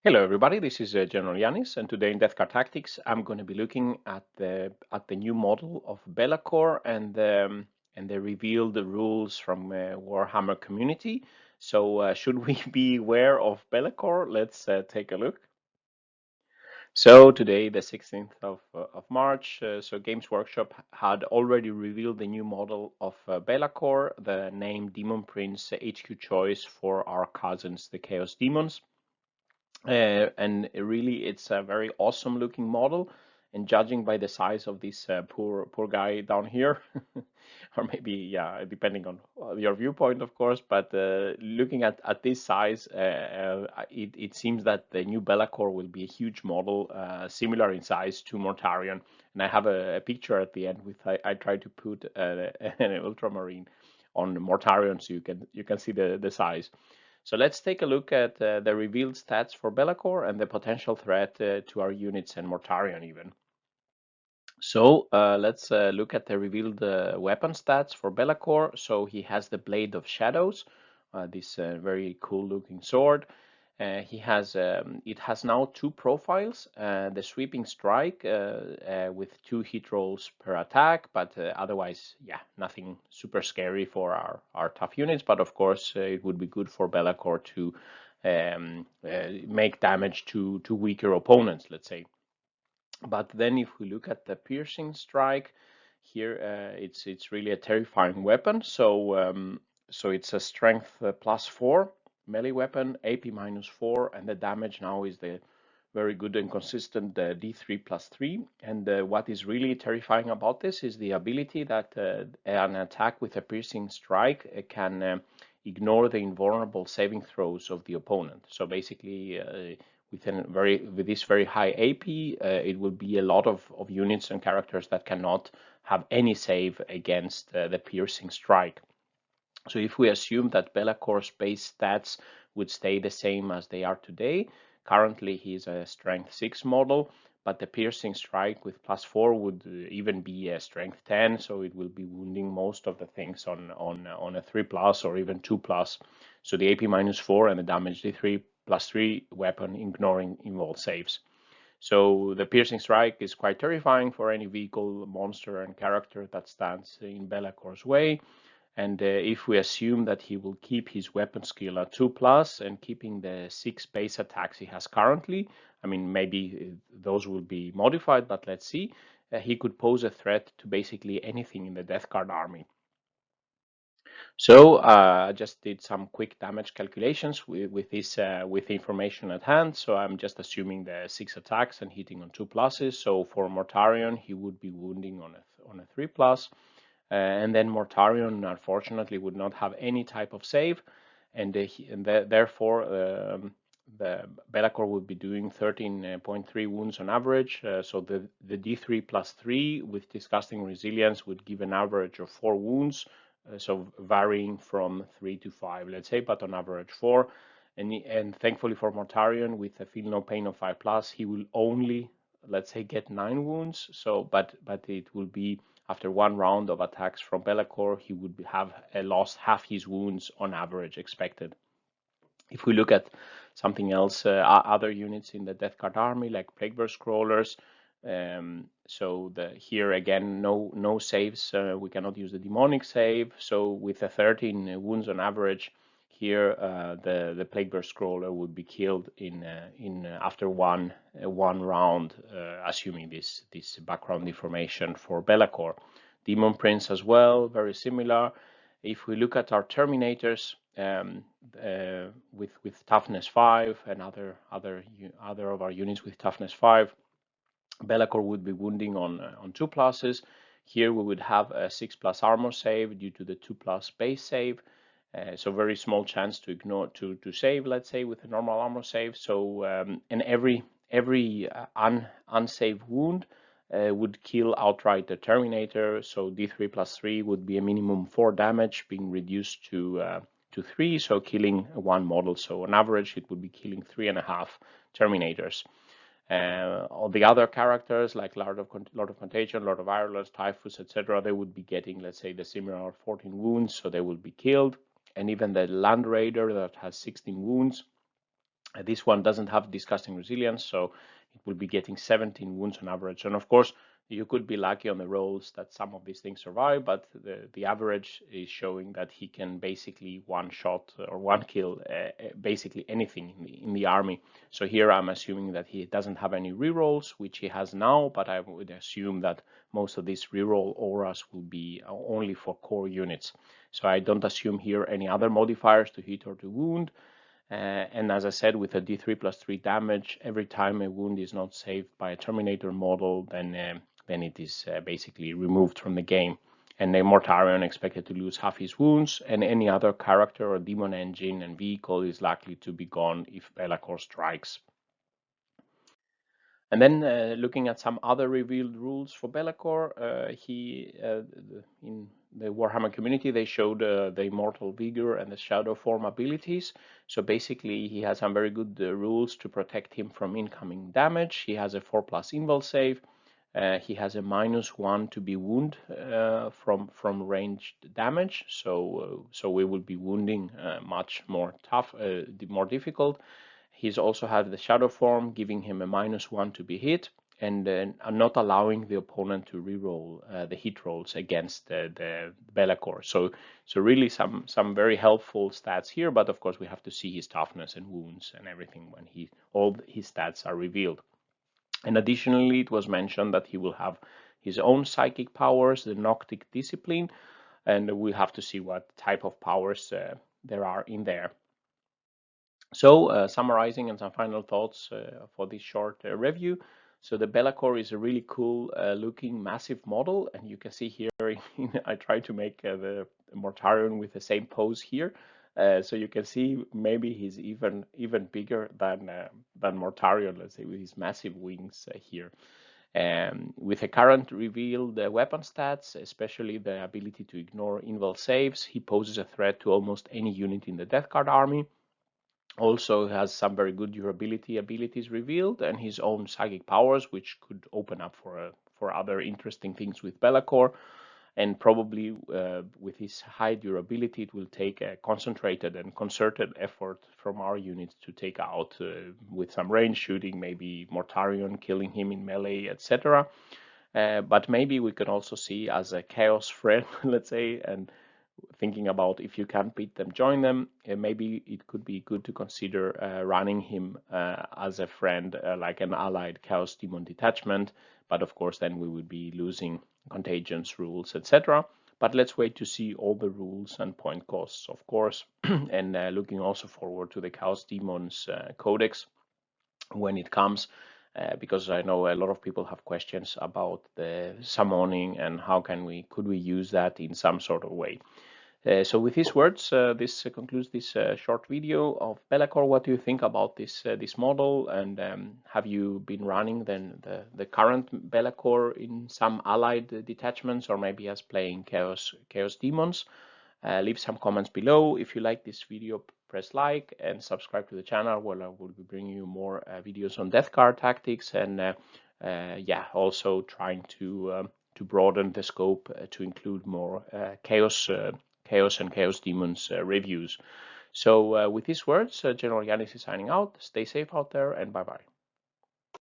Hello everybody, this is General Yanis, and today in Death Card Tactics I'm going to be looking at the new model of Be Lakor and the revealed rules from Warhammer community. So should we be aware of Be Lakor? Let's take a look. So today, the 16th of March, so Games Workshop had already revealed the new model of Be Lakor, the name Demon Prince HQ choice for our cousins, the Chaos Demons. And really, it's a very awesome looking model. And judging by the size of this poor guy down here, or maybe yeah, depending on your viewpoint, of course. But looking at this size, it seems that the new Bellacore will be a huge model, similar in size to Mortarion. And I have a picture at the end with I tried to put an ultramarine on Mortarion so you can see the size. So let's take a look at the revealed stats for Be Lakor and the potential threat to our units and Mortarion even. So let's look at the revealed weapon stats for Be Lakor. So he has the Blade of Shadows, this very cool looking sword. It has now two profiles, the sweeping strike with 2 hit rolls per attack, but otherwise, yeah, nothing super scary for our tough units. But of course, it would be good for Be Lakor to make damage to weaker opponents, let's say. But then if we look at the piercing strike, here it's really a terrifying weapon. So it's a strength +4 melee weapon, AP -4, and the damage now is the very good and consistent D3+3. And what is really terrifying about this is the ability that an attack with a piercing strike can ignore the invulnerable saving throws of the opponent. So basically, with this very high AP, it will be a lot of units and characters that cannot have any save against the piercing strike. So if we assume that Be Lakor's base stats would stay the same as they are today, currently he's a strength 6 model, but the piercing strike with +4 would even be a strength 10, so it will be wounding most of the things on a 3+ or even 2+. So the AP -4 and the damage D3+3 weapon ignoring Invul saves. So the piercing strike is quite terrifying for any vehicle, monster, and character that stands in Be Lakor's way. And if we assume that he will keep his weapon skill at 2+ and keeping the 6 base attacks he has currently, I mean, maybe those will be modified, but let's see. He could pose a threat to basically anything in the Death Guard army. So I just did some quick damage calculations with this with the information at hand. So I'm just assuming the 6 attacks and hitting on 2+. So for Mortarion, he would be wounding on a 3+. And then Mortarion, unfortunately, would not have any type of save, and therefore the Be Lakor would be doing 13.3 wounds on average. So the D3+3 with Disgusting Resilience would give an average of 4 wounds, so varying from 3 to 5, let's say, but on average 4. And thankfully for Mortarion, with a Feel No Pain of 5+, he will only, let's say, get 9 wounds. So, but it will be after one round of attacks from Be Lakor, he would have lost half his wounds on average expected. If we look at something else, other units in the Death Guard army, like Plagueburst Crawlers, so here again, no saves. We cannot use the demonic save. So with the 13 wounds on average, here the Plagueburst Crawler would be killed in after one round, assuming this background information for Be Lakor. Demon Prince as well, very similar. If we look at our Terminators, with toughness 5 and other of our units with toughness 5, Be Lakor would be wounding on 2+. Here we would have a 6+ armor save due to the 2+ base save. So very small chance to ignore to save, let's say, with a normal armor save. So and every unsaved wound would kill outright the Terminator. So D3+3 would be a minimum 4 damage, being reduced to 3, so killing one model. So on average, it would be killing 3.5 Terminators. All the other characters like Lord of Contagion, Lord of Virulence, Typhus, etc., they would be getting, let's say, the similar 14 wounds, so they will be killed. And even the Land Raider that has 16 wounds, This one doesn't have disgusting resilience, so it will be getting 17 wounds on average. And of course, you could be lucky on the rolls that some of these things survive, but the average is showing that he can basically one shot or one kill basically anything in the army. So here I'm assuming that he doesn't have any rerolls, which he has now, but I would assume that most of these reroll auras will be only for core units. So I don't assume here any other modifiers to hit or to wound. And as I said, with a D3 plus 3 damage, every time a wound is not saved by a Terminator model, then it is basically removed from the game. And a Mortarion expected to lose half his wounds, and any other character or demon engine and vehicle is likely to be gone if Be Lakor strikes. And then looking at some other revealed rules for Be Lakor, in the Warhammer community, they showed the Immortal Vigor and the Shadow Form abilities. So basically, he has some very good rules to protect him from incoming damage. He has a 4+ Invul save. He has a -1 to be wound from ranged damage. So we will be wounding much more tough, more difficult. He's also had the shadow form, giving him a -1 to be hit, and not allowing the opponent to reroll the hit rolls against the Be Lakor. So really some very helpful stats here, but of course we have to see his toughness and wounds and everything when all his stats are revealed. And additionally, it was mentioned that he will have his own psychic powers, the Noctic Discipline, and we'll have to see what type of powers there are in there. So summarizing and some final thoughts for this short review. So the Be Lakor is a really cool looking massive model, and you can see here I try to make the Mortarion with the same pose here. So you can see maybe he's even bigger than Mortarion, let's say, with his massive wings here. With the current revealed weapon stats, especially the ability to ignore invul saves, he poses a threat to almost any unit in the Death Guard army. Also has some very good durability abilities revealed, and his own psychic powers, which could open up for other interesting things with Be Lakor. And probably with his high durability, it will take a concentrated and concerted effort from our units to take out with some range shooting, maybe Mortarion killing him in melee, etc. But maybe we can also see as a chaos friend, let's say, and thinking about if you can't beat them, join them. Maybe it could be good to consider running him as a friend, like an allied Chaos Demon detachment. But of course, then we would be losing contagions rules, etc. But let's wait to see all the rules and point costs, of course, and looking also forward to the Chaos Demons Codex when it comes. Because I know a lot of people have questions about the summoning and how could we use that in some sort of way. So with these words, this concludes this short video of Be Lakor. What do you think about this model? And have you been running then the current Be Lakor in some allied detachments, or maybe as playing Chaos Demons? Leave some comments below. If you like this video, press like and subscribe to the channel, where I will be bringing you more videos on Death Guard tactics, and yeah, also trying to broaden the scope to include more Chaos and Chaos Demons reviews. So with these words, General Yanis is signing out. Stay safe out there, and bye-bye.